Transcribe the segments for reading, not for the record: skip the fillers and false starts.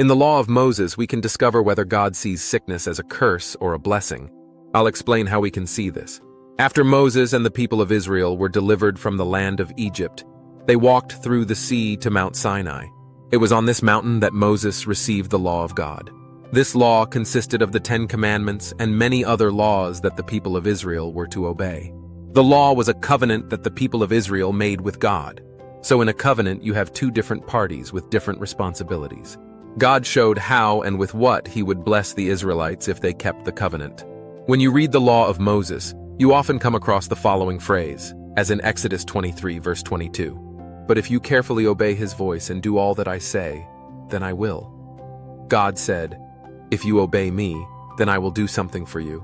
In the law of Moses, we can discover whether God sees sickness as a curse or a blessing. I'll explain how we can see this. After Moses and the people of Israel were delivered from the land of Egypt, they walked through the sea to Mount Sinai. It was on this mountain that Moses received the law of God. This law consisted of the 10 Commandments and many other laws that the people of Israel were to obey. The law was a covenant that the people of Israel made with God. So in a covenant, you have two different parties with different responsibilities. God showed how and with what he would bless the Israelites if they kept the covenant. When you read the law of Moses, you often come across the following phrase, as in Exodus 23, verse 22. But if you carefully obey his voice and do all that I say, then I will. God said, if you obey me, then I will do something for you.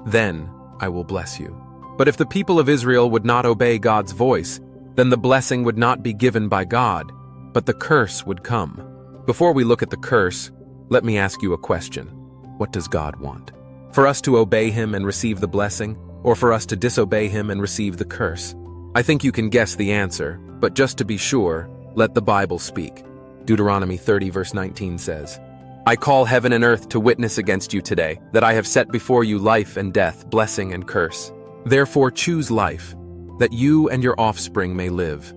Then I will bless you. But if the people of Israel would not obey God's voice, then the blessing would not be given by God, but the curse would come. Before we look at the curse, let me ask you a question. What does God want? For us to obey him and receive the blessing, or for us to disobey him and receive the curse? I think you can guess the answer, but just to be sure, let the Bible speak. Deuteronomy 30 verse 19 says, I call heaven and earth to witness against you today, that I have set before you life and death, blessing and curse. Therefore choose life, that you and your offspring may live,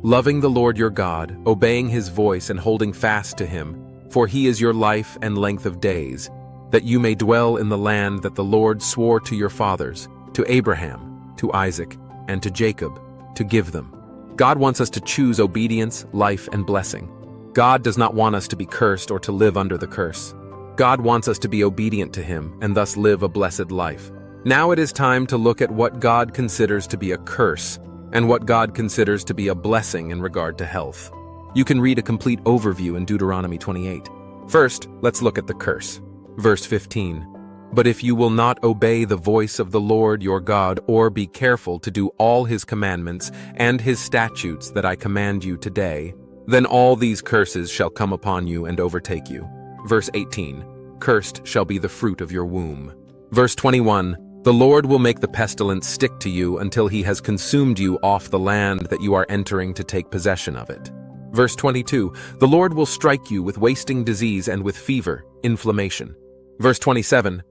loving the Lord your God, obeying his voice and holding fast to him, for he is your life and length of days, that you may dwell in the land that the Lord swore to your fathers, to Abraham, to Isaac, and to Jacob, to give them. God wants us to choose obedience, life, and blessing. God does not want us to be cursed or to live under the curse. God wants us to be obedient to him and thus live a blessed life. Now it is time to look at what God considers to be a curse and what God considers to be a blessing in regard to health. You can read a complete overview in Deuteronomy 28. First, let's look at the curse. Verse 15. But if you will not obey the voice of the Lord your God or be careful to do all his commandments and his statutes that I command you today, then all these curses shall come upon you and overtake you. Verse 18. Cursed shall be the fruit of your womb. Verse 21. The Lord will make the pestilence stick to you until he has consumed you off the land that you are entering to take possession of it. Verse 22. The Lord will strike you with wasting disease and with fever, inflammation. Verse 27.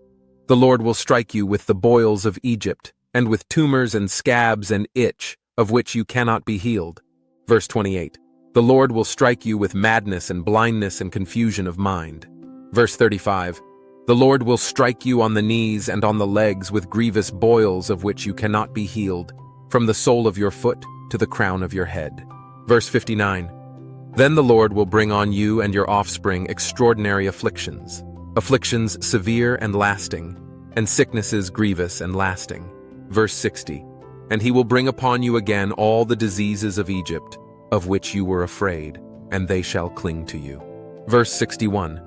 The Lord will strike you with the boils of Egypt, and with tumors and scabs and itch, of which you cannot be healed. Verse 28. The Lord will strike you with madness and blindness and confusion of mind. Verse 35. The Lord will strike you on the knees and on the legs with grievous boils of which you cannot be healed, from the sole of your foot to the crown of your head. Verse 59. Then the Lord will bring on you and your offspring extraordinary afflictions, afflictions severe and lasting, and sicknesses grievous and lasting. Verse 60. And he will bring upon you again all the diseases of Egypt, of which you were afraid, and they shall cling to you. Verse 61.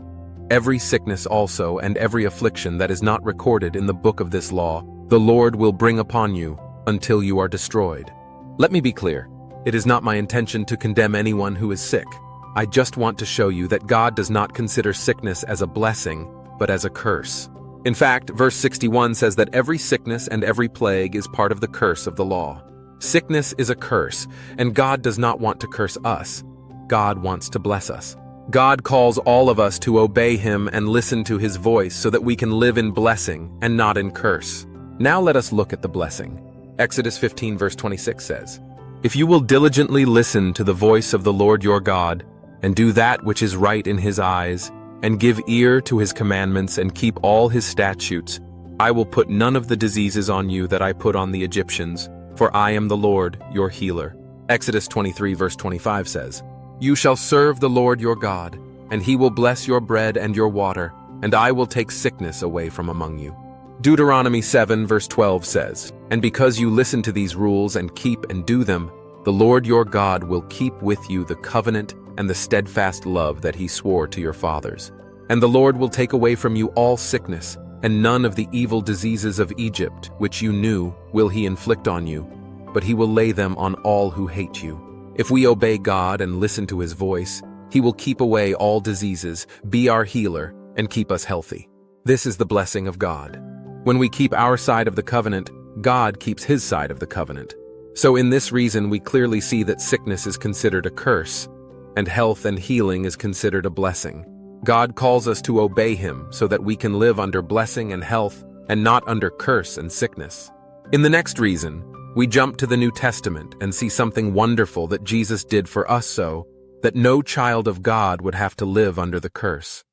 Every sickness also and every affliction that is not recorded in the book of this law, the Lord will bring upon you until you are destroyed. Let me be clear. It is not my intention to condemn anyone who is sick. I just want to show you that God does not consider sickness as a blessing, but as a curse. In fact, verse 61 says that every sickness and every plague is part of the curse of the law. Sickness is a curse, and God does not want to curse us. God wants to bless us. God calls all of us to obey him and listen to his voice so that we can live in blessing and not in curse. Now let us look at the blessing. Exodus 15 verse 26 says, If you will diligently listen to the voice of the Lord your God, and do that which is right in his eyes, and give ear to his commandments and keep all his statutes, I will put none of the diseases on you that I put on the Egyptians, for I am the Lord, your healer. Exodus 23 verse 25 says, You shall serve the Lord your God, and he will bless your bread and your water, and I will take sickness away from among you. Deuteronomy 7 verse 12 says, And because you listen to these rules and keep and do them, the Lord your God will keep with you the covenant and the steadfast love that he swore to your fathers. And the Lord will take away from you all sickness, and none of the evil diseases of Egypt, which you knew, will he inflict on you, but he will lay them on all who hate you. If we obey God and listen to his voice, he will keep away all diseases, be our healer, and keep us healthy. This is the blessing of God. When we keep our side of the covenant, God keeps his side of the covenant. So in this reason we clearly see that sickness is considered a curse, and health and healing is considered a blessing. God calls us to obey Him so that we can live under blessing and health and not under curse and sickness. In the next reason, we jump to the New Testament and see something wonderful that Jesus did for us so that no child of God would have to live under the curse.